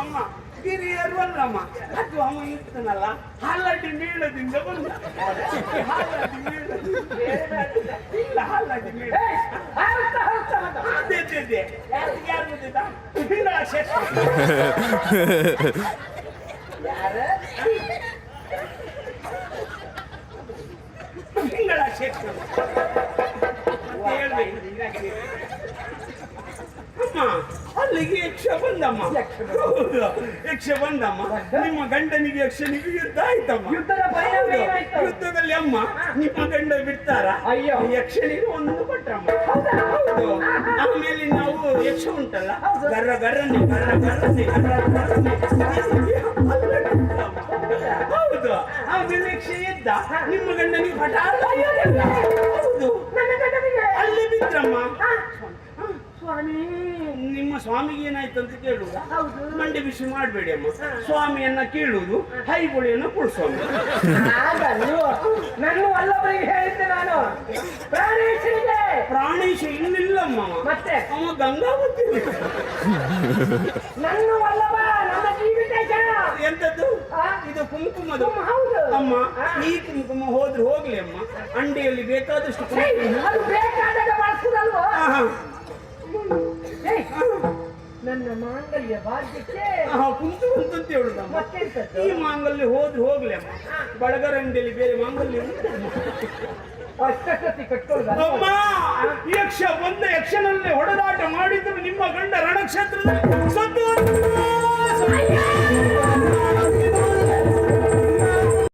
ಅಮ್ಮ ಹಿರಿಯರು ಅಲ್ಲಮ್ಮ, ಅದು ಅವ ಇರ್ತಾನಲ್ಲ ಹಲ್ಲಡಿ ಮೇಳದಿಂದ ಬಂದ. ಹಲ್ಲಡಿ ಮೇಳದಿಂದ ಇಲ್ಲ, ಹಲ್ಲಡಿ ಮೇಳ ಅದೇ ಯಾರು ಬಂದಿದ್ದ? ತಿಂಗಳ ಶೇಷ ತಿಂಗಳ ಶೇಷ ಹೇಳ್ಬೇಕು. ಅಲ್ಲಿಗೆ ಯಕ್ಷ ಬಂದಮ್ಮ. ಹೌದು, ಯಕ್ಷ ಬಂದಮ್ಮ. ನಿಮ್ಮ ಗಂಡನಿಗೆ ಯಕ್ಷನಿಗೆ ಯುದ್ಧ ಆಯ್ತಮ್ಮ. ಯುದ್ಧದಲ್ಲಿ ಅಮ್ಮ ನಿಮ್ಮ ಗಂಡ ಬಿಡ್ತಾರ? ಅಯ್ಯೋ, ಯಕ್ಷನಿಗೆ ಒಂದು ಕೊಟ್ರಮ್ಮ. ಹೌದು. ಆಮೇಲೆ ನಾವು ಯಕ್ಷ ಉಂಟಲ್ಲ, ಗರ್ರ ಗರ್ರನೆ ಗರ್ರ ಗರ್ರನೆ ಗರ್ರ ಗರ್ರನೆ. ಹೌದು. ಆಮೇಲೆ ಯಕ್ಷ ಎದ್ದ, ನಿಮ್ಮ ಗಂಡನಿಗೆ ಪಟ. ಹೌದು, ಅಲ್ಲಿ ಬಿದ್ರಮ್ಮ. ಸ್ವಾಮಿ, ನಿಮ್ಮ ಸ್ವಾಮಿಗೆ ಏನಾಯ್ತು ಅಂತ ಕೇಳುವುದು, ಮಂಡಿ ಬಿಸಿ ಮಾಡಬೇಡಿ ಅಮ್ಮ. ಸ್ವಾಮಿಯನ್ನ ಕೇಳುವುದು, ಹೈಬುಳಿಯನ್ನು ಕೊಡ್ಸ್ವಾಮಿ. ನಾನು ಅಲ್ಲೊಬ್ಬರಿಗೆ ಹೇಳಿದ್ದೆ, ನಾನು ಪ್ರಾಣೇಶ ಇನ್ನಿಲ್ಲಮ್ಮ. ಮತ್ತೆ ಅವ ಗಂಗಾವತಿ. ನನ್ನ ವಲ್ಲಭ, ನನ್ನ ಜೀವಿತ. ಎಂತದ್ದು ಇದು? ಕುಂಕುಮದು. ಅಮ್ಮ, ಈ ಕುಂಕುಮ ಹೋದ್ರೆ ಹೋಗ್ಲಿ ಅಮ್ಮ, ಅಂಡಿಯಲ್ಲಿ ಬೇಕಾದಷ್ಟು ಬೇಕಾದಾಗ ಬಳಸುದಲ್ವ. ನನ್ನ ಮಾಂಗಲ್ಯ ಭಾಗ್ಯಕ್ಕೆ ಕುಂತು ಅಂತ ಹೇಳುದಮ್ಮ. ಈ ಮಾಂಗಲ್ಯ ಹೋದ್ರೆ ಹೋಗ್ಲಿ ಅಮ್ಮ, ಬಡಗರಂಡಿಯಲ್ಲಿ ಬೇರೆ ಮಾಂಗಲ್ಯ ಅಷ್ಟೊತ್ತಿ ಕಟ್ಕೊಳ್ಳ. ಅಮ್ಮ, ಯಕ್ಷ ಬಂದ ಯಕ್ಷನಲ್ಲಿ ಹೊಡೆದಾಟ ಮಾಡಿದ್ರು ನಿಮ್ಮ ಗಂಡ ರಣಕ್ಷೇತ್ರದಲ್ಲಿ ಸತ್ತು